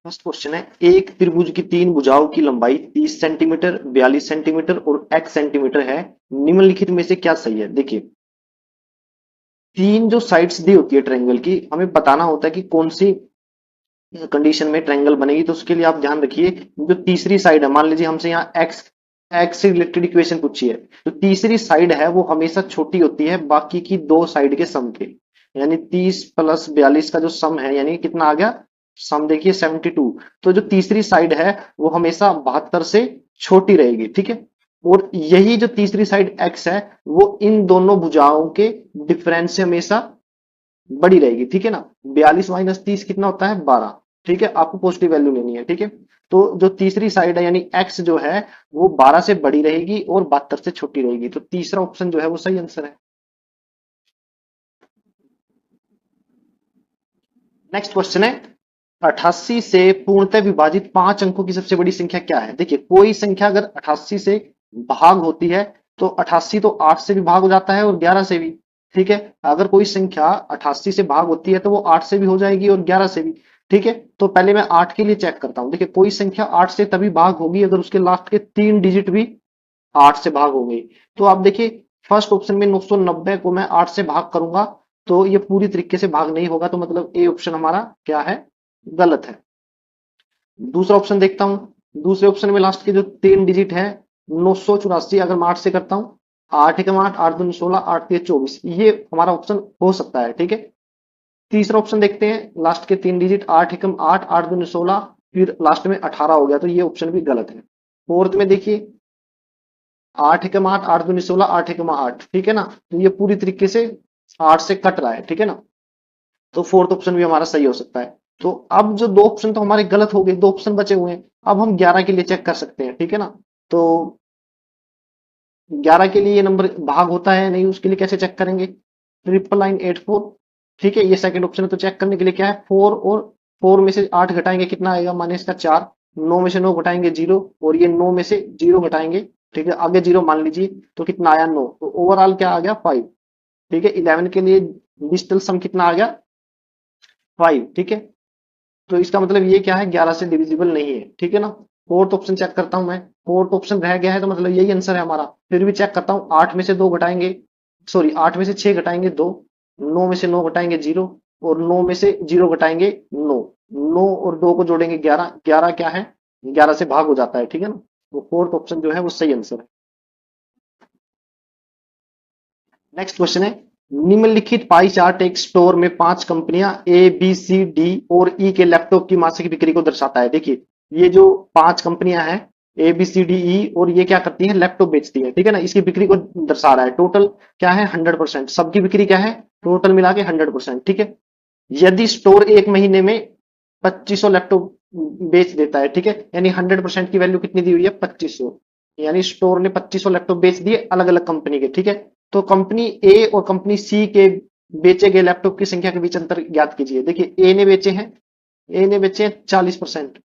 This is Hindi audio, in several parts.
फर्स्ट क्वेश्चन है, एक त्रिभुज की तीन भुजाओं की लंबाई 30 सेंटीमीटर, 42 सेंटीमीटर और x सेंटीमीटर है। निम्नलिखित में से क्या सही है? देखिए, तीन जो साइड्स दी होती है ट्रायंगल की, हमें बताना होता है कि कौन सी कंडीशन में ट्रायंगल बनेगी। तो उसके लिए आप ध्यान रखिए, जो तीसरी साइड है, मान लीजिए हमसे यहाँ एक्स एक्स से रिलेटेड इक्वेशन पूछी है, तो तीसरी साइड है वो हमेशा छोटी होती है बाकी की दो साइड के सम के। यानी 30 प्लस 42 का जो सम है, यानी कितना आ गया, सम देखिए 72। तो जो तीसरी साइड है वो हमेशा 72 से छोटी रहेगी, ठीक है। और यही जो तीसरी साइड एक्स है, वो इन दोनों भुजाओं के डिफरेंस से हमेशा बड़ी रहेगी, ठीक है ना। 42 - 30 कितना होता है, 12। ठीक है, आपको पॉजिटिव वैल्यू लेनी है, ठीक है। तो जो तीसरी साइड है यानी एक्स जो है, वो 12 से बड़ी रहेगी और 72 से छोटी रहेगी। तो तीसरा ऑप्शन जो है वो सही आंसर है। नेक्स्ट क्वेश्चन है, 88 से पूर्णतः विभाजित पांच अंकों की सबसे बड़ी संख्या क्या है? देखिए, कोई संख्या अगर 88 से भाग होती है तो 88 तो 8 से भी भाग हो जाता है और 11 से भी। ठीक है, अगर कोई संख्या 88 से भाग होती है तो वो 8 से भी हो जाएगी और 11 से भी। ठीक है, तो पहले मैं 8 के लिए चेक करता हूं। देखिए, कोई संख्या 8 से तभी भाग होगी अगर उसके लास्ट के तीन डिजिट भी 8 से भाग हो गई। तो आप देखिए, फर्स्ट ऑप्शन में 990 को मैं 8 से भाग करूंगा तो ये पूरी तरीके से भाग नहीं होगा, तो मतलब ए ऑप्शन हमारा क्या है, गलत है। दूसरा ऑप्शन देखता हूं, दूसरे ऑप्शन में लास्ट के जो तीन डिजिट है 984, अगर मैं 8 से करता हूं, 8 एकम 8, 8 दूनी 16, 8 तिया 24, ये हमारा ऑप्शन हो सकता है, ठीक है। तीसरा ऑप्शन देखते हैं, लास्ट के तीन डिजिट 8 एकम 8, 8 दूनी 16, फिर लास्ट में 18 हो गया, तो ये ऑप्शन भी गलत है। फोर्थ में देखिए, 8 एकम 8, 8 दूनी 16, 8 एकम 8, ठीक है ना। तो ये पूरी तरीके से 8 से कट रहा है, ठीक है ना। तो फोर्थ ऑप्शन भी हमारा सही हो सकता है। तो अब जो दो ऑप्शन तो हमारे गलत हो गए, दो ऑप्शन बचे हुए हैं। अब हम 11 के लिए चेक कर सकते हैं, ठीक है ना। तो 11 के लिए ये नंबर भाग होता है या नहीं, उसके लिए कैसे चेक करेंगे? 99984, ठीक है, ये सेकंड ऑप्शन है। तो चेक करने के लिए क्या है, 4, और 4 में से 8 घटाएंगे कितना आएगा, माने इसका 4। 9 में से 9 घटाएंगे 0, और ये 9 में से 0 घटाएंगे, ठीक है, आगे 0 मान लीजिए, तो कितना आया 9। तो ओवरऑल क्या आ गया, 5। ठीक है, 11 के लिए डिजिटल सम कितना आ गया, 5, ठीक है। तो इसका मतलब ये क्या है, 11 से डिविजिबल नहीं है, ठीक है ना। फोर्थ ऑप्शन चेक करता हूं मैं, फोर्थ ऑप्शन रह गया है, तो मतलब यही आंसर है हमारा। फिर भी चेक करता हूँ, 8 में से 2 घटाएंगे, सॉरी 8 में से 6 घटाएंगे 2, 9 में से 9 घटाएंगे 0, और 9 में से 0 घटाएंगे 9। 9 और 2 को जोड़ेंगे 11, 11 क्या है, 11 से भाग हो जाता है, ठीक है ना। तो फोर्थ ऑप्शन जो है वो सही आंसर है। नेक्स्ट क्वेश्चन है, निम्नलिखित पाई चार्ट एक स्टोर में पांच कंपनियां ए बी सी डी और ई के लैपटॉप की मासिक बिक्री को दर्शाता है। देखिए, ये जो पांच कंपनियां हैं, A B C D E, और ये क्या करती हैं, लैपटॉप बेचती है, ठीक है ना। इसकी बिक्री को दर्शा रहा है। टोटल क्या है, 100%, सबकी बिक्री क्या है, टोटल मिला के 100%, ठीक है। यदि स्टोर एक महीने में 2500 लैपटॉप बेच देता है, ठीक है, यानी 100% की वैल्यू कितनी दी हुई है, 2500। यानी स्टोर ने 2500 लैपटॉप बेच दिए अलग अलग कंपनी के, ठीक है। तो कंपनी ए और कंपनी सी के बेचे गए लैपटॉप की संख्या के बीच अंतर ज्ञात कीजिए। देखिए, ए ने बेचे हैं 40%,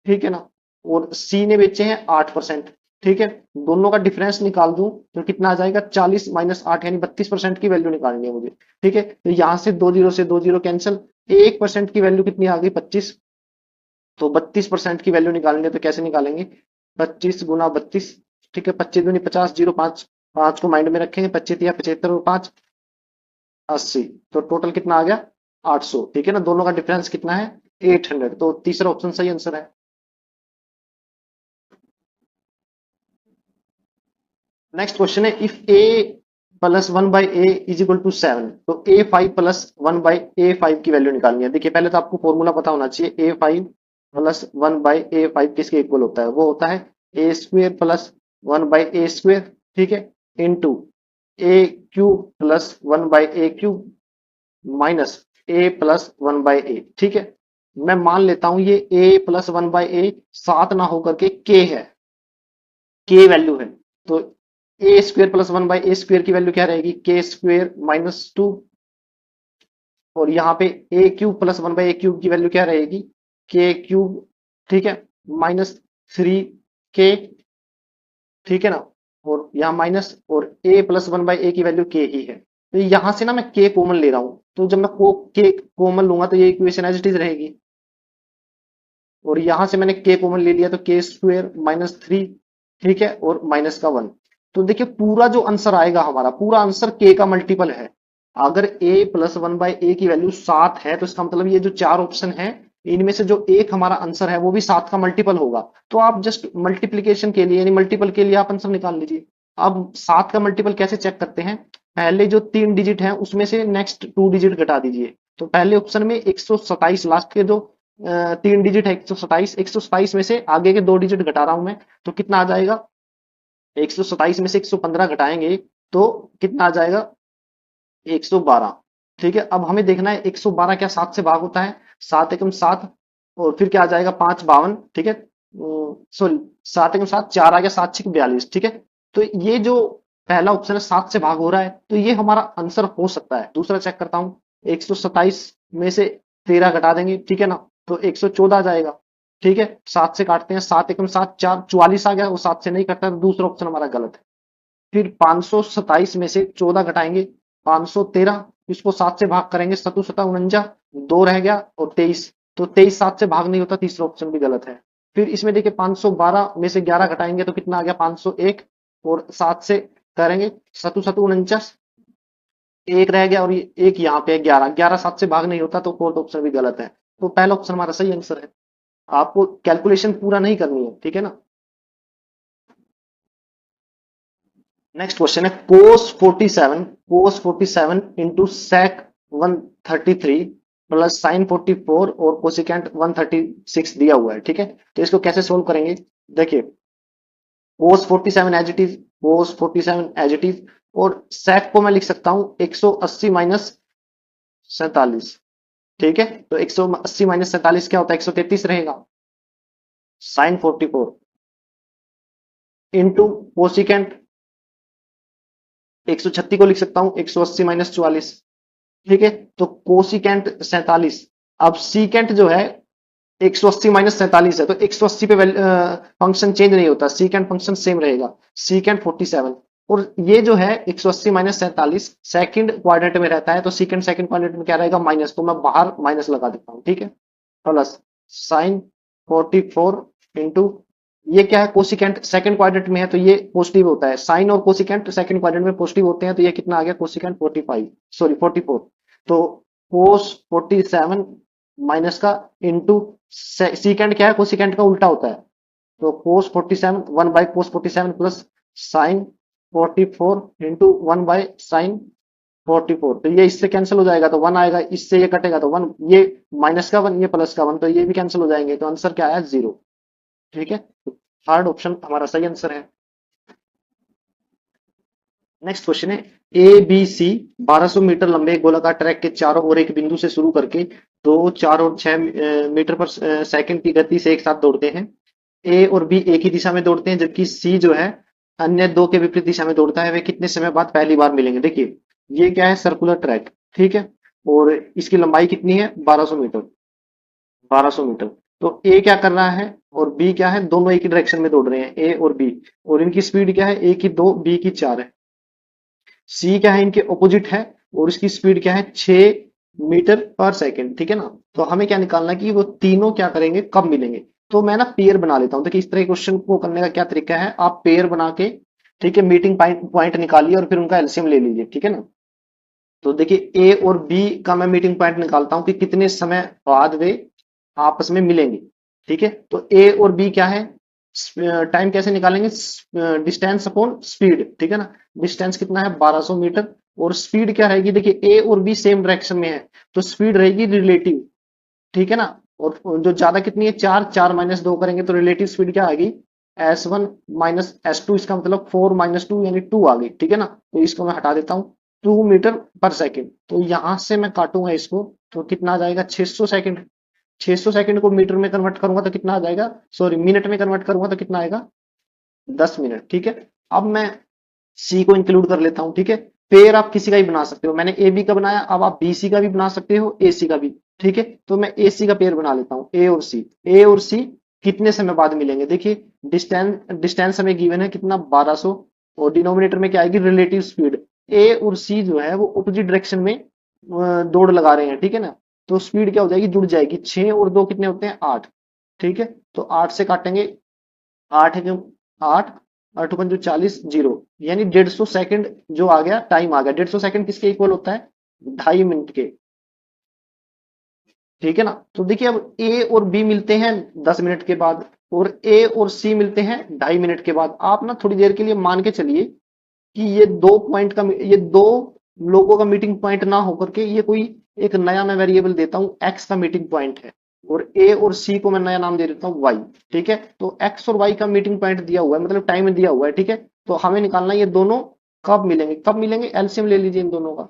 ठीक है ना, और सी ने बेचे हैं 8%, ठीक है। दोनों का डिफरेंस निकाल दूं तो कितना आ जाएगा, 40 - 8, यानी 32% की वैल्यू निकालनी है मुझे, ठीक है। तो यहां से दो जीरो से दो जीरो कैंसिल, 1% की वैल्यू कितनी आ गई, 25। तो 32% की वैल्यू निकालेंगे तो कैसे निकालेंगे, 25 × 32, ठीक है, 25 दूनी 50, 0 5, 5 को माइंड में रखेंगे, 25 या 75 और 5 80। तो टोटल कितना आ गया, 800, ठीक है ना। दोनों का डिफरेंस कितना है, 800। तो तीसरा ऑप्शन सही आंसर है। नेक्स्ट क्वेश्चन है, इफ ए प्लस 1/a = 7, तो a5 + 1/a5 की वैल्यू निकालनी है। देखिए, पहले तो आपको फॉर्मूला पता होना चाहिए, a5 + 1/a5 किसके इक्वल होता है, वो होता है a² + 1/a², ठीक है, into a³ + 1/a³ minus a + 1/a, ठीक है। मैं मान लेता हूं ये a + 1/a 7 ना होकर के k है, k वैल्यू है। तो a² + 1/a² की वैल्यू क्या रहेगी, k² - 2, और यहाँ पे a³ + 1/a³ की वैल्यू क्या रहेगी, k³, ठीक है, -3k, ठीक है ना। और यहाँ माइनस, और a + 1/a की वैल्यू k ही है। तो यहां से ना मैं k कॉमन ले रहा हूं, तो जब मैं k कॉमन लूंगा तो ये इक्वेशन एज इट इज रहेगी। और यहां से मैंने के कॉमन ले लिया तो के स्क्वायर माइनस 3, ठीक है, और माइनस का 1। तो देखिए पूरा जो आंसर आएगा हमारा, पूरा आंसर के का मल्टीपल है। अगर ए प्लस 1/a की वैल्यू 7 है तो इसका मतलब ये जो चार ऑप्शन है इनमें से जो एक हमारा आंसर है वो भी 7 का मल्टीपल होगा। तो आप जस्ट मल्टीप्लीकेशन के लिए यानी मल्टीपल के लिए आप आंसर निकाल लीजिए। अब 7 का मल्टीपल कैसे चेक करते हैं? पहले जो 3 डिजिट है उसमें से नेक्स्ट 2 डिजिट घटा दीजिए। तो पहले ऑप्शन में 127, लास्ट के जो 3 डिजिट है 127, 127 में से आगे के 2 डिजिट घटा रहा हूं मैं, तो कितना आ जाएगा? 127 में से 115 घटाएंगे तो कितना आ जाएगा? 112। ठीक है, अब हमें देखना है 112 क्या 7 से भाग होता है? 7 एकम 7, और फिर क्या आ जाएगा? 5 52, ठीक है, सॉरी 7 एकम 7, 4 आ गया, 7 6 42, ठीक है। तो ये जो पहला ऑप्शन है 7 से भाग हो रहा है, तो ये हमारा आंसर हो सकता है। दूसरा चेक करता हूं, 127 में से 13 घटा देंगे, ठीक है ना, तो 114 आ जाएगा। ठीक है, 7 से काटते हैं, 7 एकम 7 4 44 आ गया, वो 7 से नहीं कटता, तो दूसरा ऑप्शन हमारा गलत है। फिर 527 में से 14 घटाएंगे, 513, इसको 7 से भाग करेंगे, सतु सता 49, 2 रह गया, और 23, तो 23 7 से भाग नहीं होता, तीसरा ऑप्शन भी गलत है। फिर इसमें देखिए 512 में से 11 घटाएंगे तो कितना आ गया? 501, और 7 से करेंगे, सतु सतु 49, एक रह गया, और ये एक यहाँ पे 11, 11 7 से भाग नहीं होता, तो फोर्थ ऑप्शन भी गलत है। तो पहला ऑप्शन हमारा सही आंसर है। आपको कैलकुलेशन पूरा नहीं करनी है, ठीक है ना। नेक्स्ट क्वेश्चन है cos 47 into sec 133 plus sign 44 और कोसिकेंट 136 दिया हुआ है, ठीक है। तो इसको कैसे सोल्व करेंगे? देखिए cos 47 as it is, cos 47 as it is, और sec को मैं लिख सकता हूं 180 माइनस 47, ठीक है। तो 180 माइनस 47 क्या होता है? 133 रहेगा। साइन 44 इंटू कोसिकेंट 136 को लिख सकता हूं 180 माइनस 44, ठीक है। तो कोसिकेंट 47, अब सीकेंट जो है 180 माइनस 47 है, तो 180 पे फंक्शन चेंज नहीं होता, सीकेंट फंक्शन सेम रहेगा, सीकेंट 47। और ये जो है 180 माइनस 47 सेकंड क्वाड्रेंट में रहता है, तो सीकेंट सेकंड क्वाड्रेंट में क्या रहेगा? माइनस, तो मैं बाहर माइनस लगा देता हूं, ठीक है। प्लस साइन 44 इंटू, ये क्या है? कोसिकेंट सेकंड क्वाड्रेंट में है तो ये पॉजिटिव होता है, साइन और कोसिकेंट सेकंड क्वाड्रेंट में पॉजिटिव होते हैं, तो ये कितना आ गया? Cosecant 45, sorry 44। तो कोस 47 माइनस का इंटू सीकेंट क्या है? कोसिकेंट का उल्टा होता है, तो कोस 47 1 by cos 47 plus sign 44 into 1 by sine 44। तो ये इससे कैंसिल हो जाएगा तो 1 आएगा, इससे ये कटेगा तो 1, ये माइनस का 1, ये प्लस का 1, तो ये भी कैंसिल हो जाएंगे, तो आंसर क्या आया? 0, ठीक है। थर्ड ऑप्शन हमारा सही आंसर है। नेक्स्ट क्वेश्चन है ए बी सी 1200 मीटर लंबे एक गोलाकार ट्रैक के चारों ओर एक बिंदु से शुरू करके 2 4 और 6 मीटर पर सेकंड की गति से एक साथ दौड़ते हैं। ए और बी एक ही दिशा में दौड़ते हैं, जबकि सी जो है अन्य दो के विपरीत दिशा में दौड़ता है। वे कितने समय बाद पहली बार मिलेंगे? देखिए ये क्या है? सर्कुलर ट्रैक, ठीक है, और इसकी लंबाई कितनी है? 1200 मीटर, 1200 मीटर। तो ए क्या कर रहा है और बी क्या है? दोनों एक ही डायरेक्शन में दौड़ रहे हैं, ए और बी, और इनकी स्पीड क्या है? ए की 2, बी की 4 है। सी क्या है? इनके ऑपोजिट है, और इसकी स्पीड क्या है? 6 मीटर पर सेकंड, ठीक है ना। तो हमें क्या निकालना है कि वो तीनों क्या करेंगे, कब मिलेंगे। तो मैं ना पेयर बना लेता हूं। देखिए इस तरह के क्वेश्चन को करने का क्या तरीका है, आप पेयर बना के, ठीक है, मीटिंग पॉइंट निकालिए और फिर उनका एलसीएम ले लीजिए, ठीक है ना। तो देखिए ए और बी का मैं मीटिंग पॉइंट निकालता हूं कि कितने समय बाद वे आपस में मिलेंगे, ठीक है। तो ए और बी क्या है? टाइम कैसे निकालेंगे? डिस्टेंस अपॉन स्पीड, ठीक है ना। डिस्टेंस कितना है? 1200 मीटर, और स्पीड क्या रहेगी? देखिए ए और बी सेम डायरेक्शन में है, तो स्पीड रहेगी रिलेटिव, ठीक है ना। और जो ज्यादा कितनी है? 4, 4 माइनस 2 करेंगे तो रिलेटिव स्पीड क्या आएगी? S1 माइनस S2, इसका मतलब 4 माइनस 2 यानी 2 आ गई, ठीक है ना। तो इसको मैं हटा देता हूँ, 2 मीटर पर सेकंड। तो यहां से मैं काटूंगा इसको, तो कितना आ जाएगा? 600 सेकंड। 600 सेकंड को मीटर में कन्वर्ट करूंगा तो कितना आ जाएगा? सॉरी मिनट में कन्वर्ट करूंगा तो कितना आएगा? 10 मिनट, ठीक है। अब मैं सी को इंक्लूड कर लेता हूं, ठीक है। पेयर आप किसी का भी बना सकते हो, मैंने ए बी का बनाया, अब आप बी सी का भी बना सकते हो, ए सी का भी, ठीक है। तो मैं ए सी का पेयर बना लेता हूं, ए और सी। ए और सी कितने समय बाद मिलेंगे? देखिए डिस्टेंस हमें गिवन है कितना? 1200, और डिनोमिनेटर में क्या आएगी? Relative speed. ए और सी जो है वो अपोजिट डायरेक्शन में दौड़ लगा रहे हैं, ठीक है ना। तो स्पीड क्या हो जाएगी? जुड़ जाएगी, 6 और 2 कितने होते हैं? 8। ठीक है, तो 8 से काटेंगे, 8 है 8, 8 पंजो 40, 0, यानी 150 सेकंड जो आ गया, टाइम आ गया। 150 सेकंड किसके इक्वल होता है? 2.5 मिनट के। ठीक है ना, तो देखिए अब ए और बी मिलते हैं 10 मिनट के बाद, और ए और सी मिलते हैं 2.5 मिनट के बाद। आप ना थोड़ी देर के लिए मान के चलिए कि ये दो पॉइंट का, ये दो लोगों का मीटिंग पॉइंट ना होकर के ये कोई एक नया मैं वेरिएबल देता हूं, एक्स का मीटिंग पॉइंट है, और ए और सी को मैं नया नाम दे देता हूं वाई। ठीक है, तो एक्स और वाई का मीटिंग पॉइंट दिया हुआ है, मतलब टाइम दिया हुआ है। ठीक है, तो हमें निकालना ये दोनों कब मिलेंगे, कब मिलेंगे, एलसीएम ले लीजिए इन दोनों का।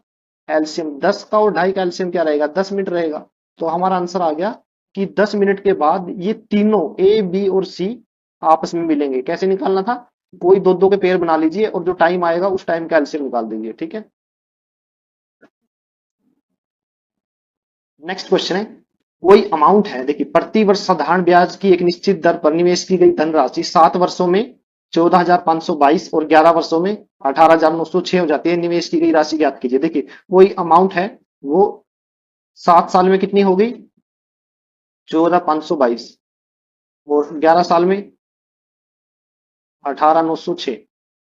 एलसीएम 10 का और 2.5 का एलसीएम क्या रहेगा, 10 मिनट रहेगा। तो हमारा आंसर आ गया कि 10 मिनट के बाद ये तीनों ए बी और सी आपस में मिलेंगे। कैसे निकालना था, कोई दो दो के पेयर बना लीजिए और जो टाइम आएगा उस टाइम का एलसीएम निकाल दीजिए। ठीक है, नेक्स्ट क्वेश्चन है, कोई अमाउंट है, देखिए प्रति वर्ष साधारण ब्याज की एक निश्चित दर पर निवेश की गई धनराशि 7 वर्षों में 14,522 और 11 वर्षों में 18,906 हो जाती है। निवेश की गई राशि ज्ञात कीजिए। देखिए कोई अमाउंट है, वो 7 साल में कितनी हो गई, 14,522, और 11 साल में 18,906।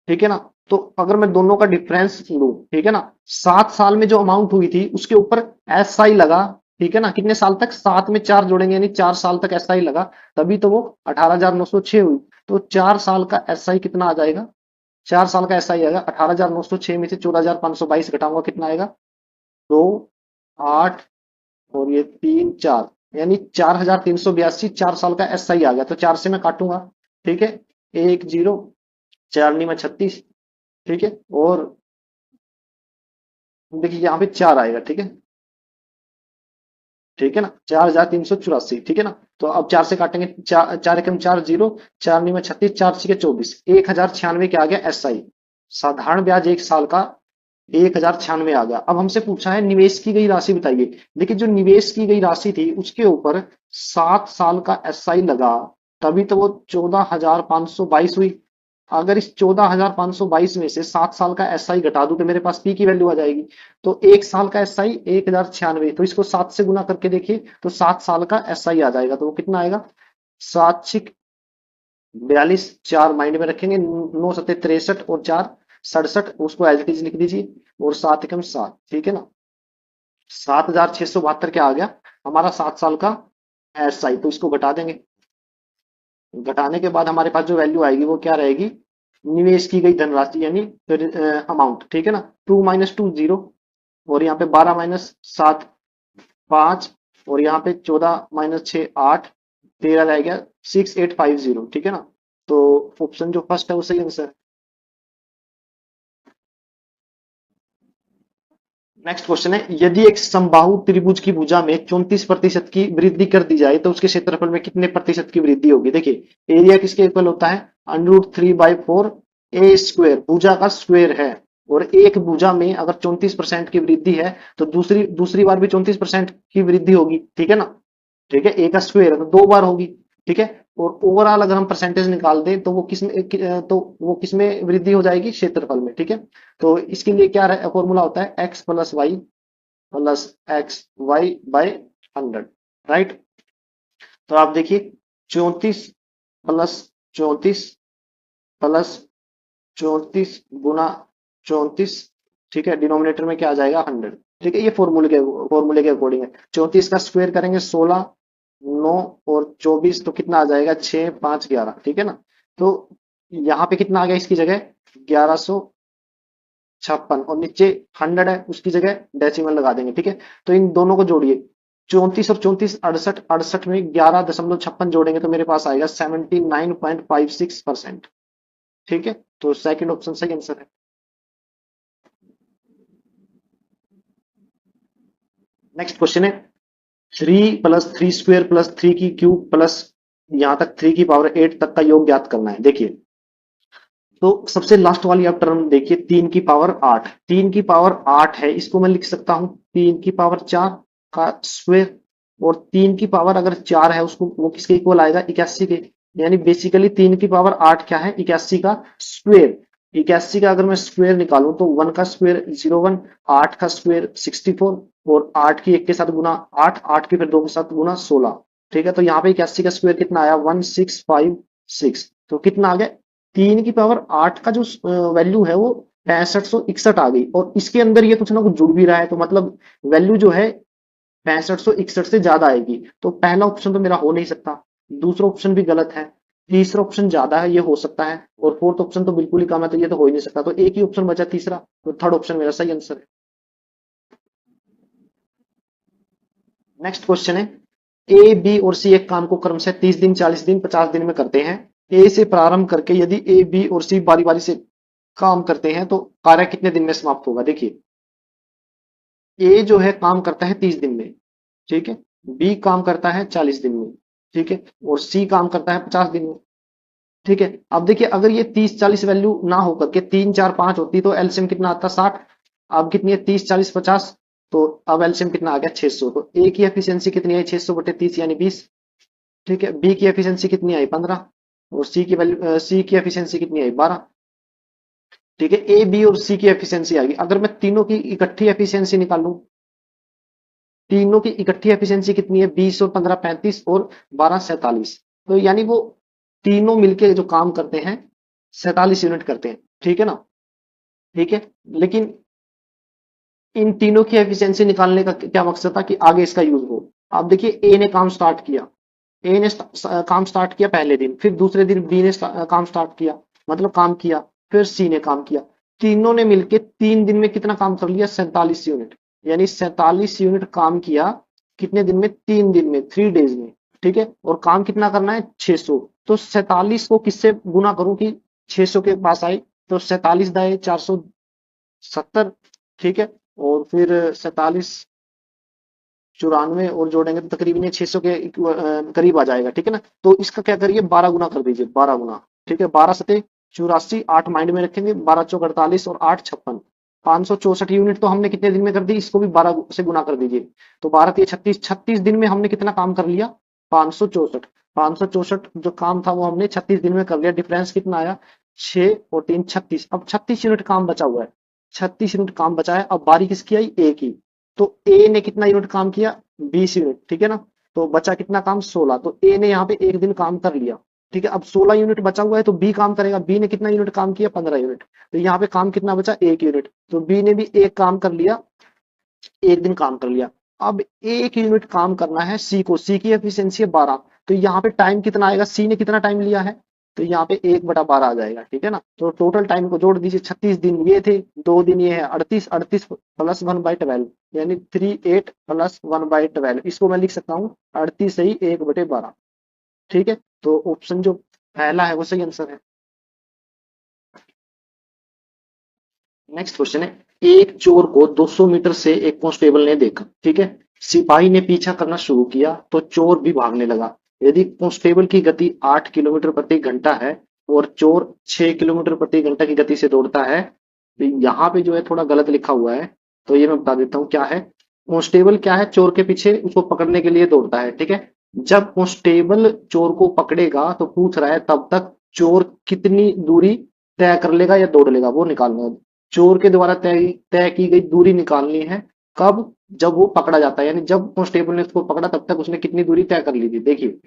ठीक है ना, तो अगर मैं दोनों का डिफरेंस लूं, ठीक है ना, 7 साल में जो अमाउंट हुई थी उसके ऊपर एसआई लगा। ठीक है ना, कितने साल तक, 7 में 4 जोड़ेंगे यानी 4 साल तक एसआई लगा, तभी तो वो 18,906 हुई। तो 4 साल का एसआई कितना आ जाएगा, 4 साल का एसआई आएगा 18,906 में से 14,522 घटाऊंगा, कितना आएगा, 2, 8, और ये 3, 4, यानी 4,382 4 साल का एसआई आ गया। तो 4 से मैं काटूंगा, ठीक है, 1, 0, 4×9 = 36। ठीक है, और देखिए यहाँ पे 4 आएगा। ठीक है, ठीक है ना, 4,384। ठीक है ना, तो अब 4 से काटेंगे, 4 4 एकम 4, 0, 4×9 = 36, 4×6 = 24, 1,096 क्या आ गया एसआई। साधारण ब्याज 1 साल का 1,096 आ गया। अब हमसे पूछा है निवेश की गई राशि बताइए। देखिए जो निवेश की गई राशि थी उसके ऊपर 7 साल का एसआई लगा, तभी तो वो 14,522 हुई। अगर इस 14,522 में से 7 साल का एसआई घटा दूं तो मेरे पास पी की वैल्यू आ जाएगी। तो 1 साल का एसआई 1,096, तो इसको 7 से गुना करके देखिए तो 7 साल का एसआई आ जाएगा। तो वो कितना आएगा, 7×6 = 42, 4 माइंड में रखेंगे, 9×7 = 63 और 4 = 67, उसको एज इट इज लिख दीजिए, और 7 एकम 7। ठीक है ना, 7,672 क्या आ गया हमारा 7 साल का एसआई। तो इसको घटा देंगे, घटाने के बाद हमारे पास जो वैल्यू आएगी वो क्या रहेगी, निवेश की गई धनराशि यानी अमाउंट। ठीक है ना, 2 - 2 0, और यहाँ पे 12 - 7 5, और यहाँ पे 14 - 6 8, 13 रह गया 6850। ठीक है ना, तो ऑप्शन जो फर्स्ट है वो सही आंसर है। नेक्स्ट क्वेश्चन है, यदि एक समबाहु त्रिभुज की भुजा में 34% की वृद्धि कर दी जाए तो उसके क्षेत्रफल में कितने प्रतिशत की वृद्धि होगी। देखिए एरिया किसके इक्वल होता है, √3/4 ए स्क्वायर, भुजा का स्क्वायर है, और एक भुजा में अगर 34% की वृद्धि है तो दूसरी दूसरी बार भी 34% की वृद्धि होगी। ठीक है ना, ठीक है, ए का स्क्वायर है तो 2 बार होगी। ठीक है, और ओवरऑल अगर हम परसेंटेज निकाल दें तो वो किस में वृद्धि हो जाएगी, क्षेत्रफल में। ठीक है, तो इसके लिए क्या फॉर्मूला होता है, x+y+x(y/100), राइट। तो आप देखिए 34+34+34 गुना 34, ठीक है, डिनोमिनेटर में क्या आ जाएगा, 100। ठीक है, ये फॉर्मूले के अकॉर्डिंग है। 34 का स्क्वायर करेंगे 16, 9 और 24, तो कितना आ जाएगा, 6 5 11। ठीक है ना, तो यहाँ पे कितना आ गया इसकी जगह, 1156, और नीचे 100 है उसकी जगह डेसिमल लगा देंगे। ठीक है, तो इन दोनों को जोड़िए, 34 और 34 68, 68 में 11.56 जोड़ेंगे तो मेरे पास आएगा 79.56%। ठीक है, तो सेकंड ऑप्शन सही आंसर है। नेक्स्ट क्वेश्चन है, 3+3² + 3 की क्यूब प्लस यहां तक 3 की पावर 8 तक का योग ज्ञात करना है। देखिए तो सबसे लास्ट वाली आप टर्म देखिए, 3 की पावर 8, 3 की पावर 8 है, इसको मैं लिख सकता हूं 3 की पावर 4 का स्क्वायर, और 3 की पावर अगर 4 है उसको वो किसके इक्वल आएगा, 81 के। यानी बेसिकली 3 की पावर 8 क्या है, 81 का स्क्वायर। 81 का अगर मैं स्क्वायर निकालूं तो 1 का स्क्वायर 01, 8 का स्क्वायर 64, और 8 की 1 के साथ गुना 8, 8 की फिर 2 के साथ गुना 16, ठीक है, तो यहाँ पे 81 का स्क्वायर कितना आया, 1656। तो कितना आ गया, 3 की पावर 8 का जो वैल्यू है वो 6561 आ गई, और इसके अंदर ये कुछ ना कुछ जुड़ भी रहा है, तो मतलब वैल्यू जो है 6561 से ज्यादा आएगी। तो पहला ऑप्शन तो मेरा हो नहीं सकता, दूसरा ऑप्शन भी गलत है, तीसरा ऑप्शन ज्यादा है, ये हो सकता है, और फोर्थ ऑप्शन तो बिल्कुल ही कम है, तो ये तो हो ही नहीं सकता। तो एक ही ऑप्शन बचा तीसरा, तो थर्ड ऑप्शन मेरा सही आंसर है। नेक्स्ट क्वेश्चन है, ए बी और सी एक काम को क्रमशः 30 दिन, 40 दिन, 50 दिन में करते हैं। ए से प्रारंभ करके यदि ए बी और सी बारी बारी से काम करते हैं तो कार्य कितने दिन में समाप्त होगा। देखिए, ए जो है काम करता है 30 दिन में, ठीक है, बी काम करता है 40 दिन में, ठीक है, और सी काम करता है 50 दिन में, ठीक है। अब देखिए, अगर ये 30 40 वैल्यू ना होकर के 3 4 5 होती तो एलसीएम कितना आता, 60। अब कितनी है, 30 40 50, तो अब एलसीएम कितना आ गया, 600। तो ए की एफिशिएंसी कितनी आई, 600/30 यानी 20, ठीक है। बी की एफिशिएंसी कितनी आई, 15, और सी की एफिशिएंसी कितनी आई, 12, ठीक है। ए बी और सी की एफिशिएंसी आ गई, अगर मैं तीनों की इकट्ठी एफिशिएंसी निकालूं, तीनों की इकट्ठी एफिशिएंसी कितनी है, 20 और 15 35 और 12 47, तो यानी वो तीनों मिलके जो काम करते हैं 47 यूनिट करते हैं, ठीक है ना, ठीक है। लेकिन इन तीनों की एफिशिएंसी निकालने का क्या मकसद था, कि आगे इसका यूज हो। आप देखिए, ए ने काम स्टार्ट किया, ए ने काम स्टार्ट किया पहले दिन, फिर दूसरे दिन बी ने काम स्टार्ट किया, मतलब काम किया, फिर सी ने काम किया, तीनों ने मिलके 3 दिन में कितना काम कर लिया, 47 यूनिट, यानी 47 यूनिट काम किया, कितने दिन में, 3 दिन में, 3 डेज में, ठीक है। और काम कितना करना है, 600। तो 47 को किससे गुना करूं कि 600 के पास आए, तो 47 दाए 470, ठीक है, और फिर 47 94 और जोड़ेंगे तो तकरीबन 600 के करीब आ जाएगा, ठीक है ना। तो इसका क्या करिए, 12 गुना कर दीजिए, 12 गुना, ठीक है, 12 सते 84, 8 माइंड में रखेंगे, 12 चौक 48 और 8 56, 564 यूनिट तो हमने कितने दिन में कर दी, इसको भी 12 से गुना कर दीजिए, तो 12 36, 36 दिन में हमने कितना काम कर लिया, 564, 564 जो काम था वो हमने 36 दिन में कर लिया, डिफरेंस कितना आया, 6 और 3 36, अब 36 यूनिट काम बचा हुआ है, 36 यूनिट काम बचा है, अब बारी किसकी आई, ए की। तो ए ने कितना यूनिट काम किया, 20 यूनिट, ठीक है ना, तो बचा कितना काम, 16, तो ए ने यहाँ पे एक दिन काम कर लिया, ठीक है। अब 16 यूनिट बचा हुआ है, तो बी काम करेगा, बी ने कितना यूनिट काम किया, 15 यूनिट, तो यहाँ पे काम कितना बचा, 1 यूनिट, तो बी ने भी एक काम कर लिया, एक दिन काम कर लिया। अब 1 यूनिट काम करना है सी को, सी की एफिशिएंसी है 12, तो यहाँ पे टाइम कितना आएगा, सी ने कितना टाइम लिया है, तो यहाँ पे 1/12 आ जाएगा, ठीक है ना। तो टोटल टाइम को जोड़ दीजिए, 36 दिन ये थे, 2 दिन ये है, 38, 38 प्लस 1/12 यानी 38 प्लस 1/12, इसको मैं लिख सकता हूँ 38 सही 1/12, ठीक है। तो ऑप्शन जो पहला है वो सही आंसर है। नेक्स्ट क्वेश्चन है, एक चोर को 200 मीटर से एक कांस्टेबल ने देखा, ठीक है, सिपाही ने पीछा करना शुरू किया तो चोर भी भागने लगा। यदि कांस्टेबल की गति 8 किलोमीटर प्रति घंटा है और चोर 6 किलोमीटर प्रति घंटा की गति से दौड़ता है, तो यहाँ पे जो है थोड़ा गलत लिखा हुआ है, तो ये मैं बता देता हूँ क्या है। कांस्टेबल क्या है, चोर के पीछे उसको पकड़ने के लिए दौड़ता है, ठीक है। जब कांस्टेबल चोर को पकड़ेगा तो पूछ रहा है तब तक चोर कितनी दूरी तय कर लेगा या दौड़ लेगा, वो निकालना है। चोर के द्वारा तय तय की गई दूरी निकालनी है, कब, जब वो पकड़ा जाता है, यानी जब कांस्टेबल ने उसको पकड़ा तब तक उसने कितनी दूरी तय कर ली थी। देखिए,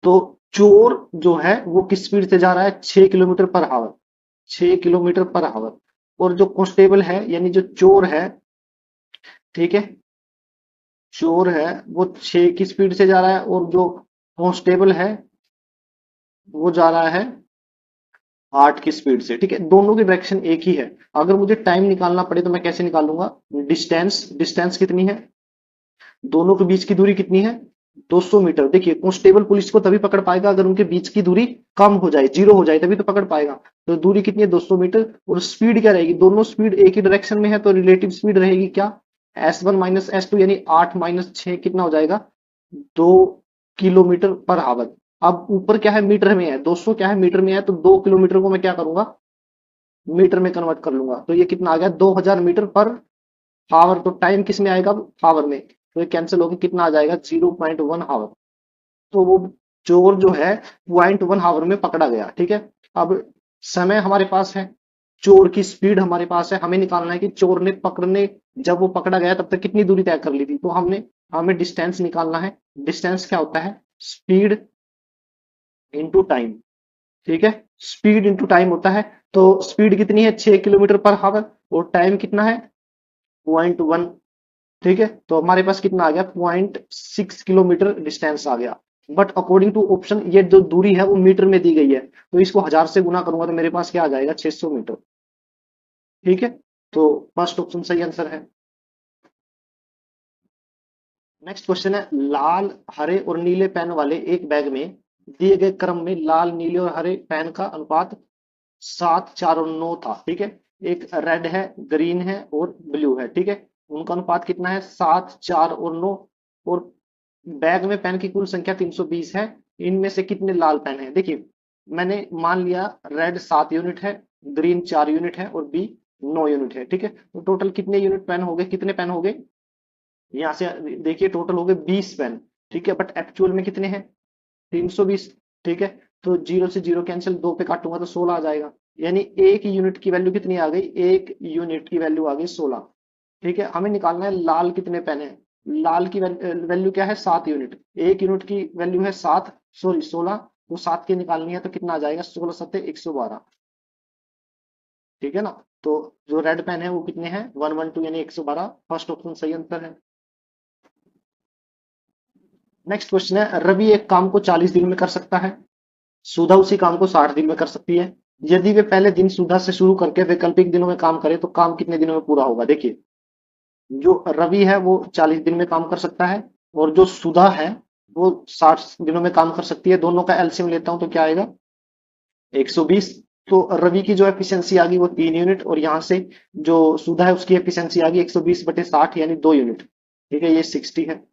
तो चोर जो है वो किस स्पीड से जा रहा है, 6 kilometre per hour, 6 kilometre per hour, और जो कांस्टेबल है यानी जो चोर है, ठीक है, चोर है वो 6 की स्पीड से जा रहा है, और जो कांस्टेबल है वो जा रहा है 8 की स्पीड से, ठीक है। दोनों की डायरेक्शन एक ही है। अगर मुझे टाइम निकालना पड़े तो मैं कैसे निकालूंगा, डिस्टेंस, डिस्टेंस कितनी है, दोनों के बीच की दूरी कितनी है, 200 मीटर। देखिए, कांस्टेबल पुलिस को तभी पकड़ पाएगा अगर उनके बीच की दूरी कम हो जाए, 0 हो जाए, तभी तो पकड़ पाएगा। तो दूरी कितनी है, 200 मीटर, और स्पीड क्या रहेगी, दोनों स्पीड एक ही डायरेक्शन में है तो रिलेटिव स्पीड रहेगी क्या, S1 - S2, यानी 8 - 6 कितना हो जाएगा, 2 किलोमीटर पर आवर। अब ऊपर क्या है, मीटर में है, 200 क्या है, मीटर में है, तो 2 किलोमीटर को मैं क्या करूंगा, मीटर में कन्वर्ट कर लूंगा, तो ये कितना आ गया, 2000 मीटर पर आवर। तो टाइम किस में आएगा, आवर में, तो ये कैंसिल होकर कितना आ जाएगा, 0.1 आवर। तो वो चोर जो है 0.1 आवर में पकड़ा गया, ठीक है। अब समय हमारे पास है, चोर की स्पीड हमारे पास है, हमें निकालना है कि चोर ने पकड़ने जब वो पकड़ा गया तब तक कितनी दूरी तय कर ली थी, तो हमें डिस्टेंस निकालना है। डिस्टेंस क्या होता है, स्पीड इंटू टाइम। ठीक है, स्पीड इंटू टाइम होता है। तो स्पीड कितनी है, 6 किलोमीटर पर आवर, और टाइम कितना है, 0.1। ठीक है, तो हमारे पास कितना आ गया, 0.6 किलोमीटर डिस्टेंस आ गया। बट अकॉर्डिंग टू ऑप्शन ये जो दूरी है वो मीटर में दी गई है, तो इसको 1000 से गुना करूंगा तो मेरे पास क्या आ जाएगा, 600 मीटर। ठीक है, तो फर्स्ट ऑप्शन सही आंसर है। नेक्स्ट क्वेश्चन है, लाल, हरे और नीले पेन वाले एक बैग में दिए गए क्रम में लाल, नीले और हरे पेन का अनुपात 7, 4 और 9 था। ठीक है, एक रेड है, ग्रीन है और ब्लू है। ठीक है, उनका अनुपात कितना है, 7, 4 और 9। और बैग में पेन की कुल संख्या 320 है। इनमें से कितने लाल पेन है, देखिए मैंने मान लिया रेड 7 यूनिट है, ग्रीन 4 यूनिट है और बी 9 यूनिट है। ठीक है, तो टोटल कितने यूनिट पेन हो गए, कितने पेन हो गए, यहाँ से देखिए टोटल हो गए 20 पेन। ठीक है, बट एक्चुअल में कितने हैं, 320। ठीक है, तो जीरो से जीरो कैंसिल, 2 पे काटूंगा तो 16 आ जाएगा। यानी एक यूनिट की वैल्यू कितनी आ गई, एक यूनिट की वैल्यू आ गई 16। ठीक है, हमें निकालना है लाल कितने पेन है। लाल की वैल्यू क्या है, 7 यूनिट। एक यूनिट की वैल्यू है 7, सॉरी 16, तो 7 की निकालनी है तो कितना आ जाएगा, 16 7 112। ठीक है ना, तो जो रेड पेन है वो कितने हैं, 112 यानी 112। फर्स्ट ऑप्शन सही आंसर है। नेक्स्ट क्वेश्चन है, रवि एक काम को 40 दिन में कर सकता है, सुधा उसी काम को 60 दिन में कर सकती है। यदि वे पहले दिन सुधा से शुरू करके वैकल्पिक दिनों में काम करे तो काम कितने दिनों में पूरा होगा। देखिए जो रवि है वो 40 दिन में काम कर सकता है, और जो सुधा है वो 60 दिनों में काम कर सकती है। दोनों का एलसीएम लेता हूं तो क्या आएगा, 120। तो रवि की जो एफिशिएंसी आ गई वो 3 यूनिट, और यहाँ से जो सुधा है उसकी एफिशिएंसी आ गई 120/60 यानी 2 यूनिट। ठीक है, ये 60 है।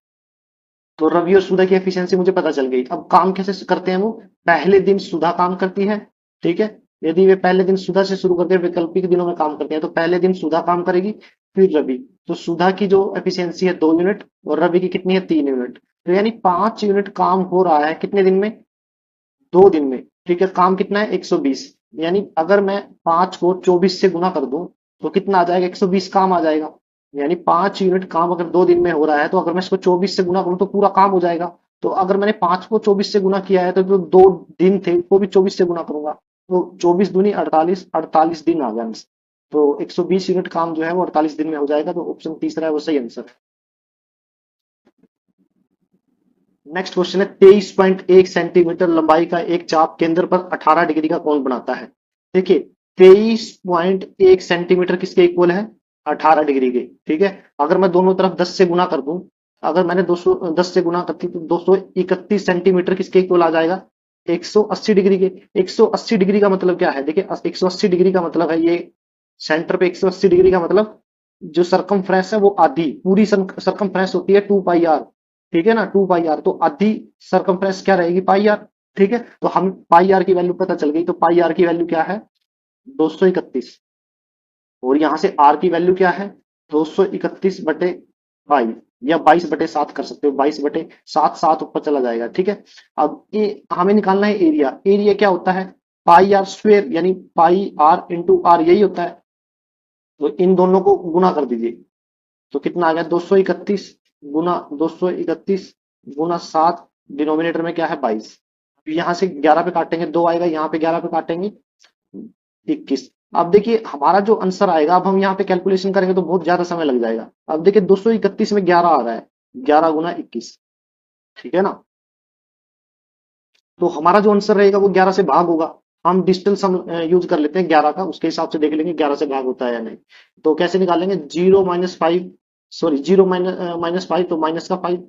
तो रवि और सुधा की एफिशिएंसी मुझे पता चल गई। अब काम कैसे करते हैं वो, पहले दिन सुधा काम करती है। ठीक है, यदि वे पहले दिन सुधा से शुरू करके वैकल्पिक दिनों में काम करते हैं तो पहले दिन सुधा काम करेगी, फिर रवि। तो सुधा की जो एफिशिएंसी है 2 यूनिट, और रवि की कितनी है, 3 यूनिट। तो यानी 5 यूनिट काम हो रहा है कितने दिन में, 2 दिन में। ठीक है, काम कितना है, 120। यानी अगर मैं 5 को 24 से गुना कर दूं तो कितना आ जाएगा, 120 काम आ जाएगा। यानी 5 यूनिट काम अगर 2 दिन में हो रहा है तो अगर मैं इसको 24 से गुना करूं तो पूरा काम हो जाएगा। तो अगर मैंने 5 को 24 से गुना किया है तो जो 2 दिन थे वो भी 24 से गुना करूंगा, तो 24 दूनी 48, 48 दिन आ गया आंसर। तो 120 यूनिट काम जो है वो 48 दिन में हो जाएगा, तो ऑप्शन तीसरा है वो सही आंसर है। नेक्स्ट क्वेश्चन है, 23.1 सेंटीमीटर लंबाई का एक चाप केंद्र पर 18 डिग्री का कोण बनाता है। देखिए 23.1 सेंटीमीटर किसके इक्वल है, 18 डिग्री के। ठीक है, अगर मैं दोनों तरफ 10 से गुना कर दूं, अगर मैंने 210 से गुना करती तो 231 सेंटीमीटर किसके इक्वल आ जाएगा, 180 डिग्री के। 180 डिग्री का मतलब क्या है, देखिए 180 डिग्री का मतलब है ये सेंटर पे 180 डिग्री का मतलब जो सरकमफ्रेंस है वो आधी, पूरी सरकमफ्रेंस होती है 2 पाई आर। ठीक है ना, 2 पाई आर, तो आधी सरकमफ्रेंस क्या रहेगी, पाई आर। ठीक है, तो हम पाई आर की वैल्यू पता चल गई, तो पाई आर की वैल्यू क्या है, 231। और यहां से आर की वैल्यू क्या है, 231/22, या 22/7 कर सकते हो, 22/7, 7 ऊपर चला जाएगा। ठीक है, अब ये हमें निकालना है एरिया। एरिया क्या होता है, पाई आर स्क्वेयर, यानी पाई आर इंटू आर, यही होता है। तो इन दोनों को गुना कर दीजिए, तो कितना आ गया, 231 गुना 231 गुना 7, डिनोमिनेटर में क्या है 22। यहां से 11 पे काटेंगे 2 आएगा, यहाँ पे 11 पे काटेंगे 21। अब देखिए हमारा जो आंसर आएगा, अब हम यहाँ पे कैलकुलेशन करेंगे तो बहुत ज्यादा समय लग जाएगा। अब देखिए 231 में 11 आ रहा है, 11 गुना 21। ठीक है ना, तो हमारा जो आंसर रहेगा वो 11 से भाग होगा। हम डिजिटल सम यूज कर लेते हैं 11 का, उसके हिसाब से देख लेंगे 11 से भाग होता है या नहीं। तो कैसे निकालेंगे, 0 - 5, सॉरी 0 - 5 तो माइनस का 5,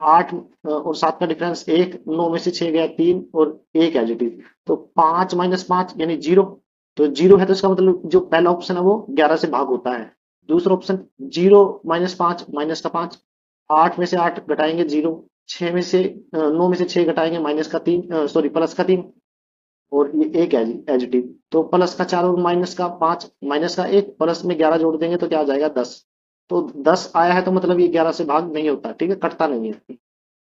8 और 7 का डिफरेंस 1, 9 में से 6 गया 3 और 1 एज इट इज। तो 5 - 5 यानी 0। तो 0 है तो इसका मतलब जो पहला ऑप्शन है वो 11 से भाग होता है। दूसरा ऑप्शन 0 - 5 माइनस का 5, 8 में से 8 घटाएंगे 0, 6 में से 9 में से 6 घटाएंगे माइनस का 3, सॉरी प्लस का 3, और ये एक एज इट इज। तो प्लस का 4 और माइनस का 5, माइनस का 1, प्लस में 11 जोड़ देंगे तो क्या आ जाएगा 10। तो 10 आया है तो मतलब ये 11 से भाग नहीं होता। ठीक है, कटता नहीं है।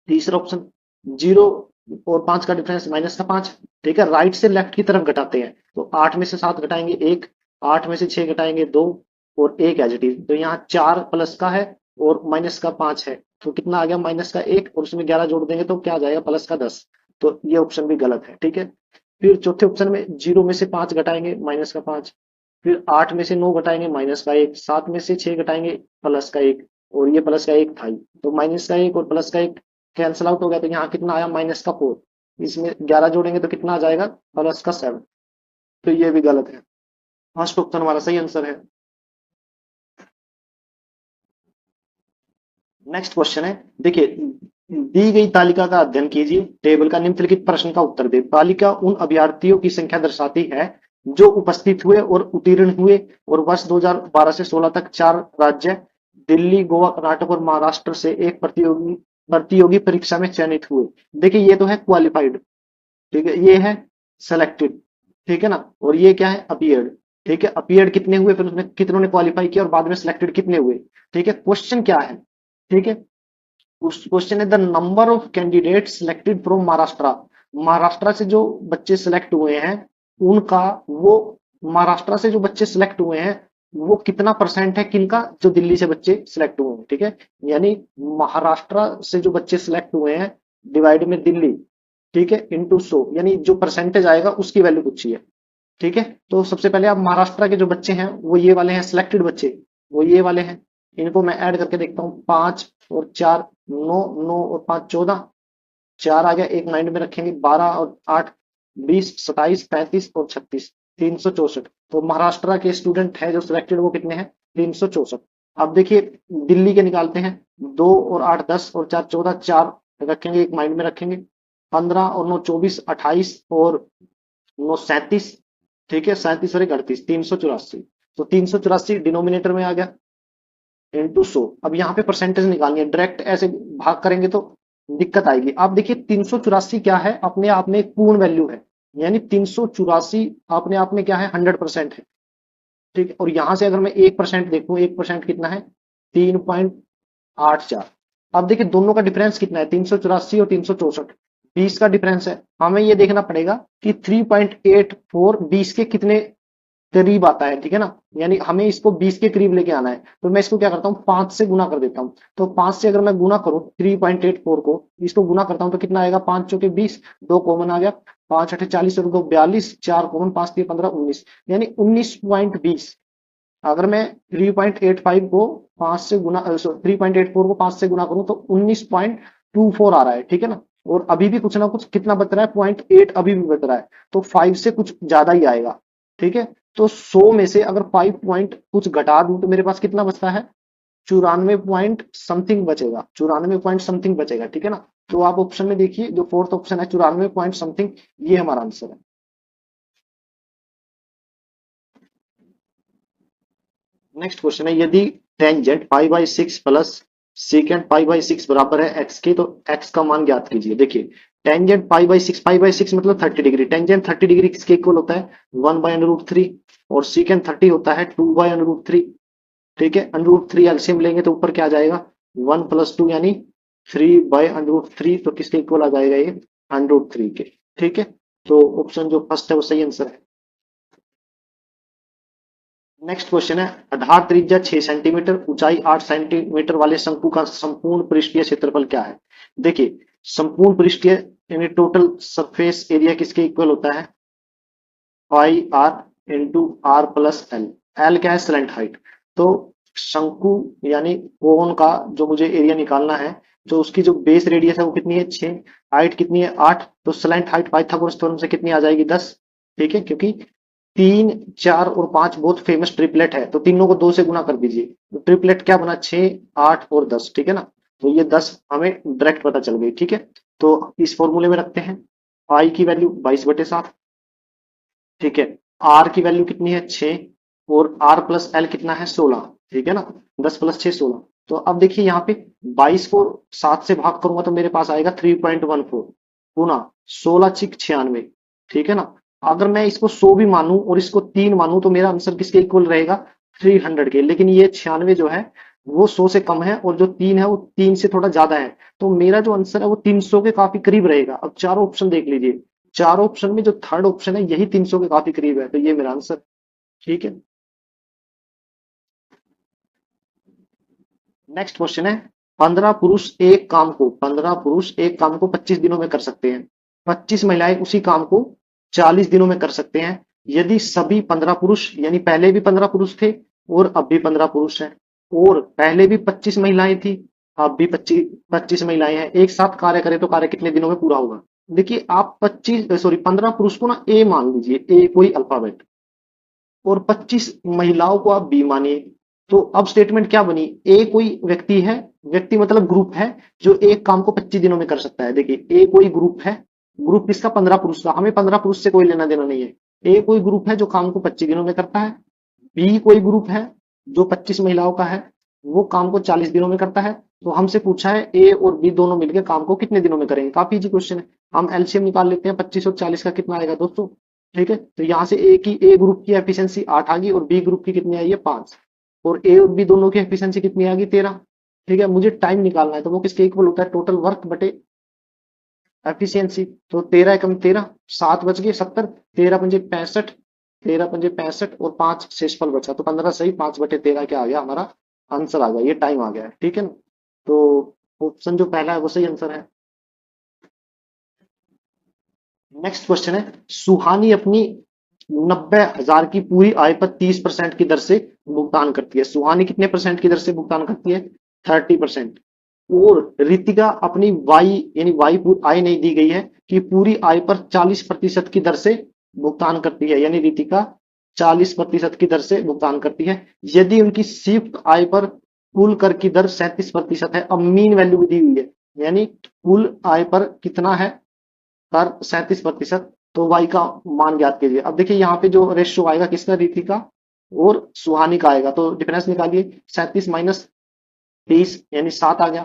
तीसरा ऑप्शन 0 और 5 का डिफरेंस माइनस का 5। ठीक है, राइट से लेफ्ट की तरफ घटाते हैं, तो 8 में से 7 घटाएंगे 1, 8 में से 6 घटाएंगे 2, और एक एज इट इज। तो यहाँ 4 प्लस का है और माइनस का 5 है, तो कितना आ गया माइनस का 1, और उसमें 11 जोड़ देंगे तो क्या आ जाएगा प्लस का 10। तो ये ऑप्शन भी गलत है, ठीक है। फिर चौथे ऑप्शन में 0 में से 5 घटाएंगे माइनस का 5, फिर 8 में से 9 घटाएंगे माइनस का 1, 7 में से 6 घटाएंगे प्लस का 1, और ये प्लस का 1 था ही। तो माइनस का 1 और प्लस का 1 कैंसिल आउट हो गया, तो यहाँ कितना आया माइनस का 4। इसमें 11 जोड़ेंगे तो कितना आ जाएगा प्लस का 7। तो ये भी गलत है। फर्स्ट ऑप्शन हमारा सही आंसर है। नेक्स्ट क्वेश्चन है, देखिए, दी गई तालिका का अध्ययन कीजिए, टेबल का निम्नलिखित प्रश्न का उत्तर दे। तालिका उन अभ्यर्थियों की संख्या दर्शाती है जो उपस्थित हुए और उत्तीर्ण हुए और वर्ष 2012 से 16 तक 4 राज्य दिल्ली, गोवा, कर्नाटक और महाराष्ट्र से एक प्रतियोगी प्रतियोगी परीक्षा में चयनित हुए। देखिए ये तो है क्वालिफाइड, ठीक है, ये है सेलेक्टेड, ठीक है ना, और ये क्या है अपीयर्ड। ठीक है, अपीयर्ड कितने हुए, फिर उसमें कितनों ने क्वालिफाई किया, और बाद में सिलेक्टेड कितने हुए। ठीक है, क्वेश्चन क्या है, ठीक है, क्वेश्चन है the number of candidate selected from Maharashtra. Maharashtra से जो बच्चे सिलेक्ट हुए हैं उनका, वो महाराष्ट्र से जो बच्चे सिलेक्ट हुए हैं वो कितना परसेंट है किनका, जो दिल्ली से बच्चे सिलेक्ट हुए हैं। ठीक है, यानी महाराष्ट्र से जो बच्चे सिलेक्ट हुए हैं डिवाइड में दिल्ली, ठीक है, इंटू 100, यानी जो परसेंटेज आएगा उसकी वैल्यू पूछी है। ठीक है, तो सबसे पहले आप महाराष्ट्र के जो बच्चे हैं वो ये वाले हैं सिलेक्टेड बच्चे, वो ये वाले हैं। इनको मैं ऐड करके देखता हूँ, 5 और 4 9, 9 और 5 14, 4 आ गया, एक माइंड में रखेंगे, 12 और 8 20, 27, 35 और 36, 364। तो महाराष्ट्र के स्टूडेंट है जो सिलेक्टेड वो कितने हैं, 364। अब देखिए दिल्ली के निकालते हैं, 2 और 8 10 और 4 14, 4 रखेंगे, एक माइंड में रखेंगे, 15 और 9 24, 28 और 9 37, ठीक है, 37 और 1 38, 384। तो 384 डिनोमिनेटर में आ गया इंटू 100। अब यहाँ पे परसेंटेज निकालनी है, डायरेक्ट ऐसे भाग करेंगे तो दिक्कत आएगी। आप देखिए 384 क्या है, अपने आप में एक पूर्ण वैल्यू है, यानी 384 अपने आप में क्या है 100% है। ठीक है, और यहां से अगर मैं 1% देखूं, 1% कितना है 3.84। अब देखिए दोनों का डिफरेंस कितना है, 384 और 364, 20 का डिफरेंस है। हमें ये देखना पड़ेगा कि 3.84 20 के कितने करीब आता है, ठीक है ना, यानी हमें इसको 20 के करीब लेके आना है। तो मैं इसको क्या करता हूँ 5 से गुना कर देता हूँ। तो 5 से अगर मैं गुना करूँ 3.84 को, इसको गुना करता हूँ तो कितना आएगा, 5 चौके 20, 2 कॉमन आ गया, 5 8 40 और 2 42, 4 कॉमन, 5 3 15 19, यानी 19.20। अगर मैं 3.85 को 5 से गुना 3.84 को 5 से गुना करूं तो 19.24 आ रहा है, ठीक है ना। और अभी भी कुछ ना कुछ कितना बच रहा है, 0.8 अभी भी बच रहा है, तो 5 से कुछ ज्यादा ही आएगा। ठीक है, तो 100 में से अगर 5 पॉइंट कुछ घटा दूं तो मेरे पास कितना बचता है, 94 पॉइंट समथिंग बचेगा, 94 पॉइंट समथिंग बचेगा, ठीक है ना। तो आप ऑप्शन में देखिए जो फोर्थ ऑप्शन है 94 पॉइंट समथिंग, ये हमारा आंसर है। नेक्स्ट क्वेश्चन है, यदि tangent pi by 6 plus second pi by 6 बराबर है एक्स के, तो एक्स का मान ज्ञात कीजिए। देखिए टेंजेंट पाई बाई 6 मतलब 30 डिग्री, टेंजेंट 30 डिग्री किसके इक्वल होता है, 1/√3, और सेकेंड 30 होता है 2/√3। ठीक है, √3 एलसीएम लेंगे तो ऊपर क्या आ जाएगा 1 + 2 यानी 3/√3, तो किसके इक्वल आ जाएगा ये, √3 के। ठीक है, तो ऑप्शन जो फर्स्ट है वो सही आंसर है। नेक्स्ट क्वेश्चन है, आधार त्रिज्या 6 सेंटीमीटर, ऊंचाई 8 सेंटीमीटर वाले शंकु का संपूर्ण पृष्ठीय क्षेत्रफल क्या है। देखिए संपूर्ण पृष्ठीय यानी टोटल सरफेस एरिया किसके इक्वल होता है, pi r into r plus l. L क्या है, स्लैंट हाइट। तो शंकु यानी कोन का जो मुझे एरिया निकालना है, तो उसकी जो बेस रेडियस है वो कितनी है 6, हाइट कितनी है 8, तो स्लैंट हाइट पाइथागोरस थ्योरम से कितनी आ जाएगी 10। ठीक है, क्योंकि 3 4 और 5 बहुत फेमस ट्रिपलेट है, तो तीनों को 2 से गुना कर दीजिए, तो ट्रिपलेट क्या बना 6 8 और 10, ठीक है ना। तो ये 10 हमें डायरेक्ट पता चल गई। ठीक है, तो इस फॉर्मूले में रखते हैं, पाई की वैल्यू 22/7, ठीक है, आर की वैल्यू कितनी है 6, और आर प्लस एल कितना है 16, ठीक है ना, 10 + 6 16। तो अब देखिए यहाँ पे 22 को 7 से भाग करूंगा तो मेरे पास आएगा 3.14 गुना 16×6 = 96, ठीक है ना। अगर मैं इसको 100 भी मानूं और इसको 3 मानूं तो मेरा आंसर किसके इक्वल रहेगा 300 के, लेकिन ये 96 जो है वो 100 से कम है, और जो 3 है वो 3 से थोड़ा ज्यादा है, तो मेरा जो आंसर है वो 300 के काफी करीब रहेगा। अब चारों ऑप्शन देख लीजिए, चारों ऑप्शन में जो थर्ड ऑप्शन है यही 300 के काफी करीब है, तो ये मेरा आंसर। ठीक है, नेक्स्ट क्वेश्चन है 15 पुरुष एक काम को 25 दिनों में कर सकते हैं, 25 महिलाएं उसी काम को 40 दिनों में कर सकते हैं। यदि सभी 15 पुरुष यानी पहले भी 15 पुरुष थे और अब भी 15 पुरुष हैं और पहले भी 25 महिलाएं थी, अब भी 25 महिलाएं हैं, एक साथ कार्य करें तो कार्य कितने दिनों में पूरा होगा। देखिए आप 15 पुरुष को ना ए मान लीजिए, ए कोई अल्फाबेट, और 25 महिलाओं को आप बी मानिए। तो अब स्टेटमेंट क्या बनी, ए कोई व्यक्ति है, व्यक्ति मतलब ग्रुप है जो एक काम को 25 दिनों में कर सकता है। देखिए ए कोई ग्रुप है, ग्रुप किसका, 15 पुरुष का, हमें 15 पुरुष से कोई लेना देना नहीं है। ए कोई ग्रुप है जो काम को 25 दिनों में करता है, बी कोई ग्रुप है जो 25 महिलाओं का है, वो काम को 40 दिनों में करता है। तो हमसे पूछा है ए और बी दोनों मिलकर काम को कितने दिनों में करेंगे। काफी इजी क्वेश्चन है, हम एलसीएम निकाल लेते हैं, 25 और 40 का कितना आएगा दोस्तों। ठीक है, तो यहाँ से ए ग्रुप की एफिशिएंसी 8 आ गई और बी ग्रुप की कितनी आई है 5, और ए और बी दोनों की एफिशिएंसी कितनी आ गई 13। ठीक है, मुझे टाइम निकालना है तो वो किसके इक्वल होता है, टोटल वर्क बटे एफिशिएंसी। तो 13 एकम 13, 7 बच गए 70, 13 पंजे 65, 13 पंजे 65 और 5 शेषफल बचा, तो 15 सही, 5/13 क्या आ गया हमारा आंसर आ गया, ये टाइम आ गया है। ठीक है ना, तो ऑप्शन जो पहला है वो सही आंसर है। नेक्स्ट क्वेश्चन है सुहानी अपनी 90,000 की पूरी आय पर 30% की दर से भुगतान करती है। सुहानी कितने परसेंट की दर से भुगतान करती है, 30%। और रितिका अपनी वाई यानी वाई आय नहीं दी गई है कि पूरी आय पर 40% की दर से भुगतान करती है, यानी रितिका 40% की दर से भुगतान करती है। यदि उनकी शिफ्ट आय पर कुल कर की दर 37% है, अब मीन वैल्यू भी दी हुई है, यानी कुल आय पर कितना है कर 37%, तो वाई का मान ज्ञात कीजिए। अब देखिए यहाँ पे जो रेशियो आएगा किसका, रीतिका और सुहानी का आएगा, तो डिफरेंस निकालिए, 37 - 30 यानी 7 आ गया।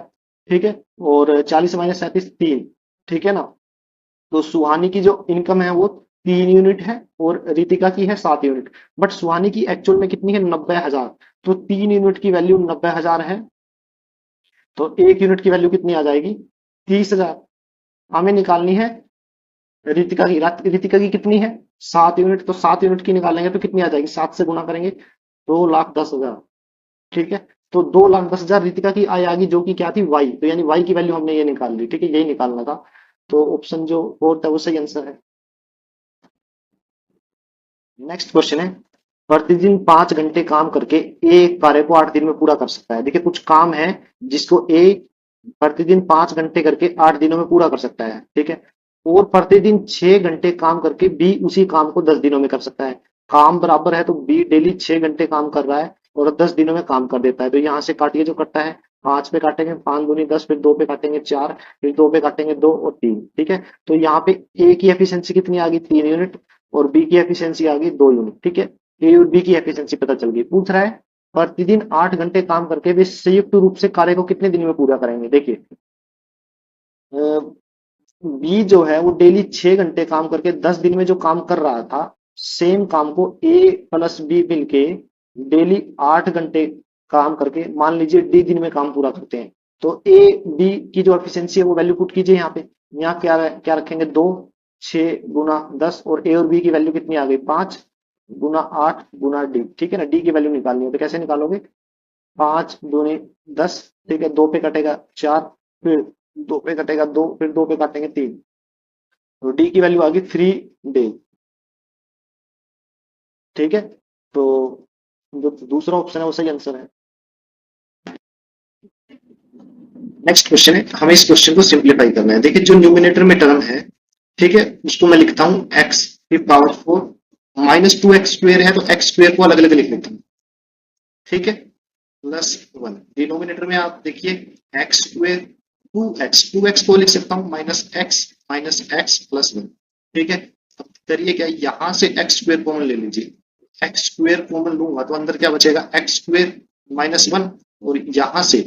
ठीक है, और 40 - 37 3। ठीक है ना, तो सुहानी की जो इनकम है वो 3 यूनिट है और रितिका की है 7 यूनिट, बट सुहानी की एक्चुअल में कितनी है 90,000, तो 3 यूनिट की वैल्यू 90,000 है, तो 1 यूनिट की वैल्यू कितनी आ जाएगी 30,000। हमें निकालनी है रितिका की कितनी है 7 यूनिट, तो 7 यूनिट की निकालेंगे तो कितनी आ जाएगी, 7 से गुना करेंगे 2,10,000। ठीक है, तो 2,10,000 रितिका की आय आ गई जो कि क्या थी वाई, तो यानी वाई की वैल्यू हमने ये निकाल ली। ठीक है, यही निकालना था, तो ऑप्शन जो फोर्थ है वो सही आंसर है। नेक्स्ट क्वेश्चन है प्रतिदिन 5 घंटे काम करके एक कार्य को 8 दिन में पूरा कर सकता है। देखिए कुछ काम है जिसको ए प्रतिदिन 5 घंटे करके 8 दिनों में पूरा कर सकता है। ठीक है, और प्रतिदिन 6 घंटे काम करके बी उसी काम को 10 दिनों में कर सकता है। काम बराबर है तो बी डेली 6 घंटे काम कर रहा है और 10 दिनों में काम कर देता है, तो यहाँ से काटिए जो कटता है, 5 पे काटेंगे 5 दूनी 10, फिर 2 पे काटेंगे 4, फिर 2 पे काटेंगे 2 और 3। ठीक है, तो यहाँ पे ए की एफिशिएंसी कितनी आ गई 3 यूनिट और बी की एफिशिएंसी आ गई 2 यूनिट। ठीक है, ए और बी की एफिशिएंसी पता चल गई। पूछ रहा है प्रतिदिन 8 घंटे काम करके वे संयुक्त रूप से कार्य को कितने दिन में पूरा करेंगे। देखिए बी जो है वो डेली 6 घंटे काम करके 10 दिन में जो काम कर रहा था, सेम काम को ए प्लस बी मिलके डेली 8 घंटे काम करके मान लीजिए डी दिन में काम पूरा करते हैं। तो ए बी की जो एफिशिएंसी है वो वैल्यू पुट कीजिए यहाँ पे, यहाँ क्या रखेंगे 2, 6 × 10 और ए और बी की वैल्यू कितनी आ गई 5 × 8 × डी। ठीक है ना, डी की वैल्यू निकालनी है तो कैसे निकालोगे, 5 दूनी 10। ठीक है, 2 पे कटेगा 4, फिर 2 पे कटेगा 2, फिर 2 पे काटेंगे 3, तो डी की वैल्यू आ गई 3 डेज। ठीक है, तो जो दूसरा ऑप्शन है वो सही आंसर है। नेक्स्ट क्वेश्चन है, हमें इस क्वेश्चन को सिंप्लीफाई करना है। देखिए जो न्यूमिनेटर में टर्म है, ठीक है, उसको मैं लिखता हूं एक्स की पावर 4 -2x² है, तो एक्स स्क्वेयर को अलग अलग लिख लेता हूं। ठीक है, +1 डिनोमिनेटर में आप देखिए x² 2x को लिख सकता हूं -x +1। ठीक है, अब करिए क्या, यहां से x² कॉमन ले लीजिए, x² कॉमन लूंगा तो अंदर क्या बचेगा x² -1, और यहां से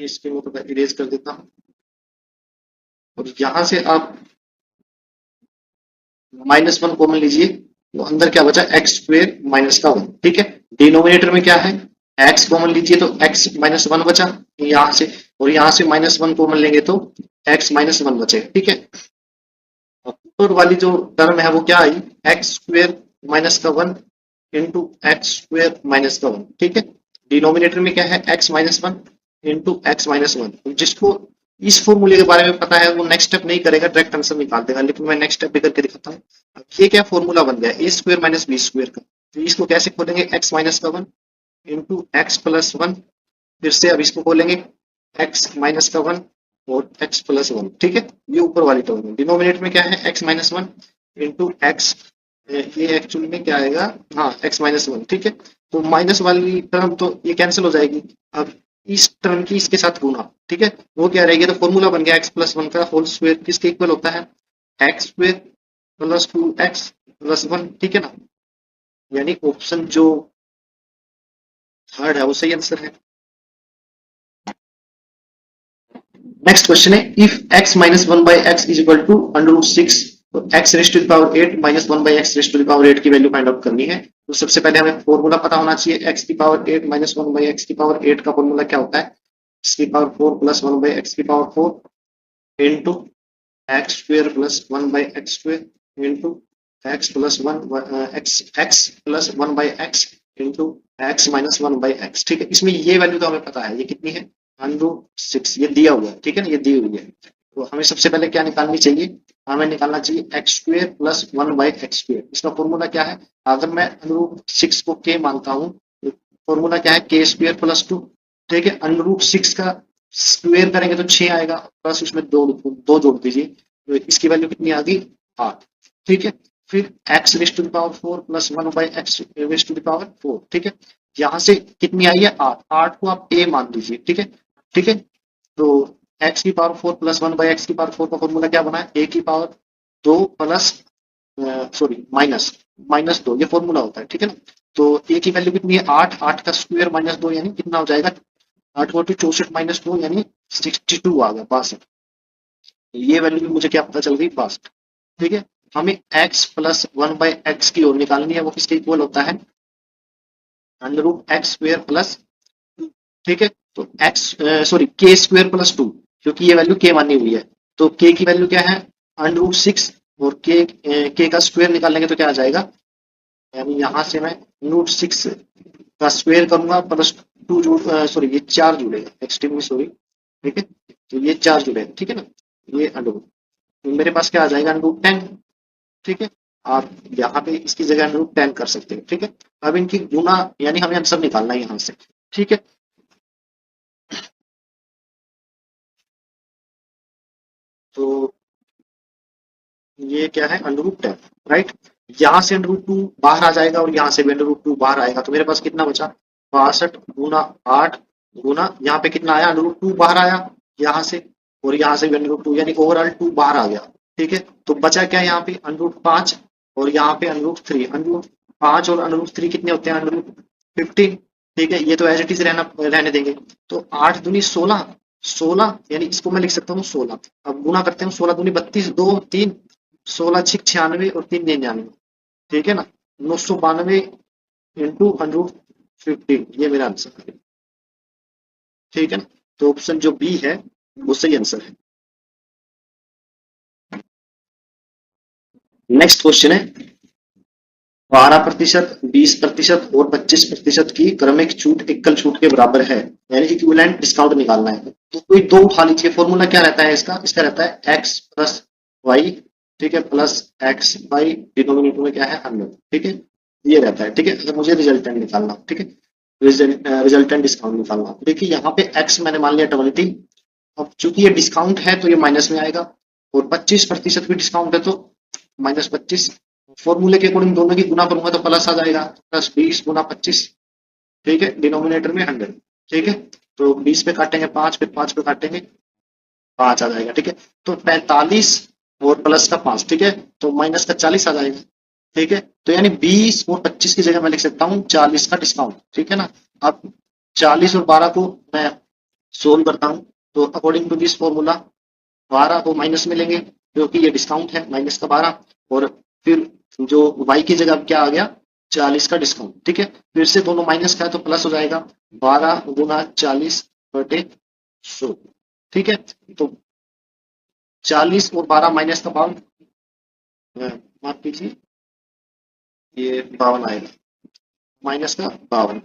इसके मैं थोड़ा इरेज कर देता हूं, और यहां से आप -1 कॉमन लीजिए तो अंदर क्या बचा x² -1। ठीक है, डिनोमिनेटर में क्या है x कॉमन लीजिए तो x -1 बचा यहां से, और यहां से -1 कॉमन लेंगे तो x -1 बचेगा। ठीक है, ऊपर वाली जो टर्म है वो क्या आई x² -1 इंटू x² -1। ठीक है, डिनोमिनेटर में क्या है x minus one into x minus one. जिसको इस फॉर्मूले के बारे में पता है वो नेक्स्ट स्टेप नहीं करेगा, डायरेक्ट आंसर निकाल देगा, लेकिन मैं नेक्स्ट स्टेप भी करके दिखाता हूँ। अब ये क्या फॉर्मूला बन गया ए स्क्वायर माइनस बी स्क्वायर का, तो इसको कैसे खोलेंगे, एक्स माइनस का one into x plus one, फिर से अब इसको खोलेंगे एक्स माइनस का वन और एक्स प्लस वन, ठीक है। ये ऊपर वाली टर्म है, डिनोमिनेटर में क्या है x minus one into x, ये एक्चुअली में क्या आएगा, हाँ एक्स माइनस वन, ठीक है। तो माइनस वाली टर्म तो ये कैंसिल हो जाएगी। अब इस टर्म की इसके साथ गुना, ठीक है, वो क्या रहेगी, तो फॉर्मूला बन गया एक्स प्लस वन का होल स्क्वायर किसके इक्वल होता है, x square plus to x plus one, ठीक है ना। यानी ऑप्शन जो थर्ड है वो सही आंसर है। नेक्स्ट क्वेश्चन है if x minus one by x is equal to under root six, तो x raised to the power eight minus one by x raised to the power eight की वैल्यू फाइंड आउट करनी है। तो सबसे पहले हमें फॉर्मूला पता होना चाहिए, x की power eight minus one by x की पावर एट का फॉर्मूला क्या होता है, x की power four plus one by x की power four into x square plus one by x square into x plus one x x plus one by x into x minus one by x, ठीक है। इसमें ये वैल्यू तो हमें पता है, ये कितनी है अंडर सिक्स, ये दिया हुआ है, ठीक है ना, ये दी हुई है। तो हमें सबसे पहले क्या निकालनी चाहिए, हमें निकालना चाहिए x square plus one by x square. इसका फॉर्मूला क्या है, अगर मैं अंडर रूट सिक्स को के मानता हूँ, फॉर्मूला क्या है के स्क्वेयर प्लस टू, ठीक है। अंडर रूट सिक्स का स्क्वेयर करेंगे तो 6 आएगा, प्लस उसमें दो जोड़ दीजिए, तो इसकी वैल्यू कितनी आ गई 8, ठीक है। फिर x raised to the power four plus one by x raised to the power four, ठीक है। यहाँ से कितनी आई है 8, 8 को आप a मान लीजिए, ठीक है, ठीक है। तो x की power four plus one by x की पावर फोर का फॉर्मूला क्या बना है, a की पावर दो प्लस सॉरी माइनस माइनस दो, ये फॉर्मूला होता है, ठीक है ना। तो a की वैल्यू कितनी है 8, 8 का स्क्वायर माइनस दो यानी कितना हो जाएगा, 8 फोर्टी 64 माइनस दो यानी 62 आ गया, 62। ये वैल्यू भी मुझे क्या पता चल गई 62, ठीक है। हमें x plus one by x की ओर निकालनी है, वो किसके इक्वल होता है under root x square plus, ठीक है। तो x सॉरी के स्क्वायर प्लस टू, क्योंकि ये वैल्यू के मानी हुई है, तो k की वैल्यू क्या है अंडर रूट सिक्स, और k का स्क्वायर निकालेंगे तो क्या आ जाएगा, यानी यहां से मैं रूट सिक्स का स्क्वायर करूंगा प्लस टू जोड़ सॉरी ये चार जुड़ेगा, एक्सट्रीमली सॉरी, ठीक है। तो ये चार जुड़ेगा, ठीक है ना, ये अंडर रूट, तो मेरे पास क्या आ जाएगा अंडर रूट 10, ठीक है। आप यहाँ पे इसकी जगह अंडर रूट 10 कर सकते हैं, ठीक है। अब इनकी गुना यानी हमें आंसर निकालना है यहाँ से, ठीक है। तो ये क्या है अंडर रूट 10, राइट। यहाँ से अंडर रूट टू बाहर आ जाएगा और यहाँ से भी अंडर रूट टू बाहर आएगा, तो मेरे पास कितना बचा 62 गुना 8 गुना यहाँ पे कितना आया अंडर रूट टू बाहर आया यहाँ से, और यहाँ से भी अंडर रूट टू, यानी ओवरऑल टू बाहर आ गया, ठीक है। तो बचा क्या यहाँ पे अंडर रूट पांच और यहाँ पे under root three, under root पांच और अंडर रूट थ्री कितने होते हैं अंडर रूट 15, ठीक है। ये तो एज इट इज रहने देंगे। तो 8 दूनी 16, 16 यानी इसको मैं लिख सकता हूँ 16। अब गुना करते हैं 16 दूनी 32, दो तीन 16 छिक 96 और 3 99, ठीक है ना, 992 इंटू अंडर 15, ये मेरा आंसर है, ठीक है ना। तो ऑप्शन जो बी है वो सही आंसर है। नेक्स्ट क्वेश्चन है 12%, 20% और 25% की क्रमिक छूट एकल छूट के बराबर है, यानी इक्विवेलेंट डिस्काउंट निकालना है। तो कोई दो उठा लीजिए, फॉर्मूला क्या रहता है इसका, इसका रहता है एक्स प्लस वाई, ठीक है, प्लस एक्स वाई, डिनोमिनेटर में क्या है 100, ठीक है, ये रहता है, ठीक है। अगर मुझे रिजल्टेंट निकालना, ठीक है, रिजल्टेंट डिस्काउंट निकालना, देखिए यहाँ पे एक्स मैंने मान लिया 20, अब चूंकि ये डिस्काउंट है तो ये माइनस में आएगा, और 25% भी डिस्काउंट है तो माइनस 25, फॉर्मूले के अकॉर्डिंग दोनों की गुना करूंगा तो प्लस आ जाएगा, प्लस 20 गुना 25, ठीक है, डिनोमिनेटर में 100, ठीक है। तो 20 पे काटेंगे 5, फिर 5 पे काटेंगे 5 आ जाएगा, ठीक है। तो 45 और प्लस का 5, ठीक है, तो माइनस का 40 आ जाएगा, ठीक है। तो यानी 20 और 25 की जगह मैं लिख सकता हूँ 40 का डिस्काउंट, ठीक है ना। अब 40 और 12 को मैं सोल्व करता हूँ, तो अकॉर्डिंग टू दिस फॉर्मूला 12 को माइनस में लेंगे क्योंकि ये डिस्काउंट है, माइनस का 12, और फिर जो y की जगह क्या आ गया 40 का डिस्काउंट, ठीक है। फिर से दोनों माइनस का है तो प्लस हो जाएगा 12 गुना 40 बटे 100, ठीक है। तो 40 और 12 माइनस का 52, माफ कीजिए ये 52 आएगा, माइनस का 52,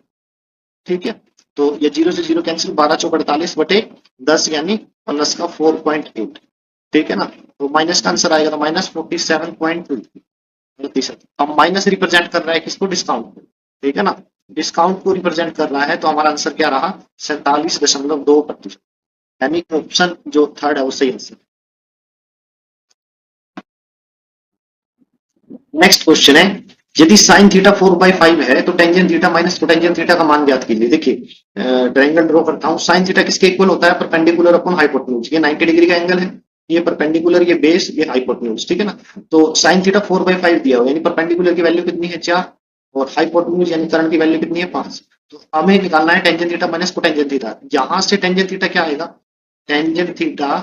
ठीक है। तो ये 0 से 0 कैंसिल, 12 चौक 48 बटे 10 यानी प्लस का 4.8, ठीक है ना। तो माइनस का आंसर आएगा तो माइनस 47.2%। अब माइनस रिप्रेजेंट कर रहा है किसको, डिस्काउंट को, ठीक है ना। डिस्काउंट को रिप्रेजेंट कर रहा है तो हमारा आंसर क्या रहा, 47.2%, यानी ऑप्शन जो थर्ड है वो सही आंसर। नेक्स्ट क्वेश्चन है, यदि साइन थीटा 4/5 है तो tangent theta minus cotangent theta का मान ज्ञात कीजिए। देखिए ट्रायंगल ड्रॉ करता हूं, साइन थीटा किसके इक्वल होता है, परपेंडिकुलर अपॉन हाइपोटेन्यूज। ये 90 डिग्री का एंगल है, ये परपेंडिकुलर, ये बेस, ये हाइपोटेन्यूज, ठीक है ना। तो साइन थीटा 4/5 दिया हुआ, यानी परपेंडिकुलर की वैल्यू कितनी है 4, और हाइपोटेन्यूज यानी कर्ण की वैल्यू कितनी है 5। तो हमें निकालना है tangent theta minus cotangent theta. यहां से टेंजेंट थीटा क्या आएगा, tangent theta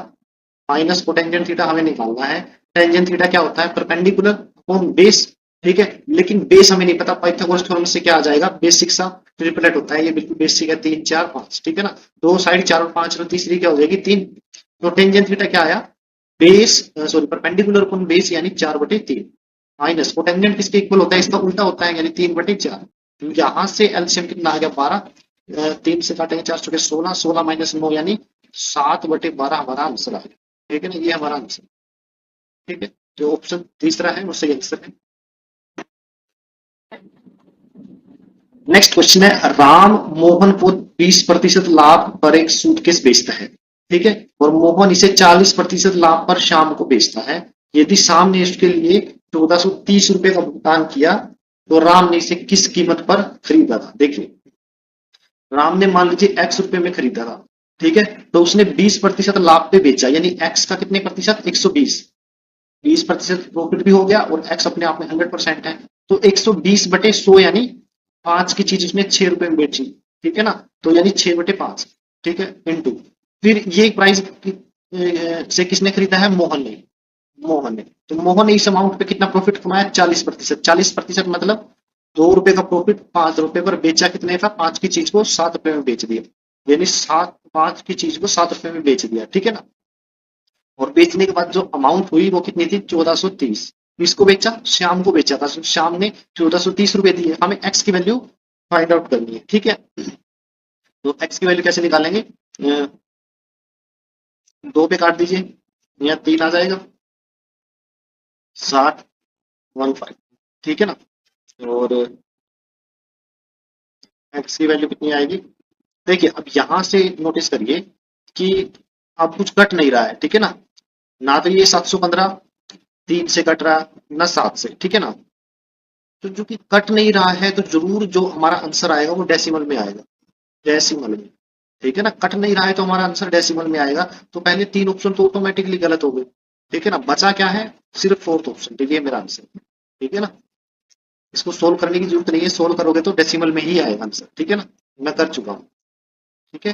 minus cotangent theta हमें निकालना है। टेंजेंट थीटा क्या होता है, परपेंडिकुलर अपॉन बेस, ठीक है। लेकिन बेस हमें नहीं पता, पाइथागोरस थ्योरम से क्या आ जाएगा, बेसिक सा ट्रिपलेट होता है, ये बिल्कुल बेसिक है, 3 4 5, ठीक है ना। दो साइड 4 और 5, और तीसरी क्या हो जाएगी 3। तो टेंजेंट थीटा क्या आया, base sorry perpendicular upon base यानी 4/3, माइनस कोटेंजेंट किसके इक्वल होता है, इसका उल्टा होता है, यानी 3/4। तो यहां से एलसीएम कितना आ गया 12, 3 से काटेंगे 4 चौके 16, 16 माइनस 9 यानी 7/12 हमारा आंसर आएगा, ठीक है ना। ये हमारा आंसर, ठीक है। जो ऑप्शन तीसरा है वो सही आंसर है। नेक्स्ट क्वेश्चन है, राम मोहन को 20% लाभ पर एक सूटकेस बेचता है, ठीक है, और मोहन इसे 40% लाभ पर शाम को बेचता है। यदि शाम ने इसके लिए 1430 रुपए का भुगतान किया तो राम ने इसे किस कीमत पर खरीदा था। देखिए राम ने मान लीजिए एक्स रुपए में खरीदा था, ठीक है, तो उसने 20% लाभ पे बेचा, यानी एक्स का कितने प्रतिशत, 120, 20% प्रॉफिट भी हो गया और एक्स अपने आप में 100% है। तो 120/100 यानी 5 की चीज उसने 6 रुपए में बेची, ठीक है ना। तो यानी 6/5, ठीक है, इंटू फिर ये प्राइस से किसने खरीदा है, मोहन ने, मोहन ने। तो मोहन ने इस अमाउंट पे कितना प्रॉफिट कमाया, 40%, 40% मतलब 2 रुपए का प्रॉफिट 5 रुपए पर बेचा, कितने का, 5 की चीज को 7 रुपए में बेच दिया, यानी 5 की चीज को 7 रुपए में बेच दिया, ठीक है ना। और बेचने के बाद जो अमाउंट हुई वो कितनी थी, 1430। किसको बेचा, श्याम को बेचा था, श्याम ने 1430 रुपए दिए। हमें एक्स की वैल्यू फाइंड आउट करनी है, ठीक है। तो एक्स की वैल्यू कैसे निकालेंगे, 2 पे काट दीजिए, यहाँ 3 आ जाएगा, 60 ठीक है ना। और एक्स की वैल्यू कितनी आएगी, देखिए अब यहां से नोटिस करिए कि अब कुछ कट नहीं रहा है, ठीक है ना। ना तो ये 715 3 से कट रहा ना 7 से, ठीक है ना। तो जो कि कट नहीं रहा है तो जरूर जो हमारा आंसर आएगा वो डेसिमल में आएगा, डेसिमल में, ठीक है ना। कट नहीं रहा है तो हमारा आंसर डेसिमल में आएगा। तो पहले 3 ऑप्शन तो ऑटोमेटिकली गलत हो गए, ठीक है ना। बचा क्या है, सिर्फ फोर्थ ऑप्शन, ठीक है, मेरा आंसर, ठीक है ना। इसको सोल्व करने की जरूरत नहीं है, सोल्व करोगे तो डेसिमल में ही आएगा आंसर, ठीक है ना। मैं कर चुका हूँ, ठीक है।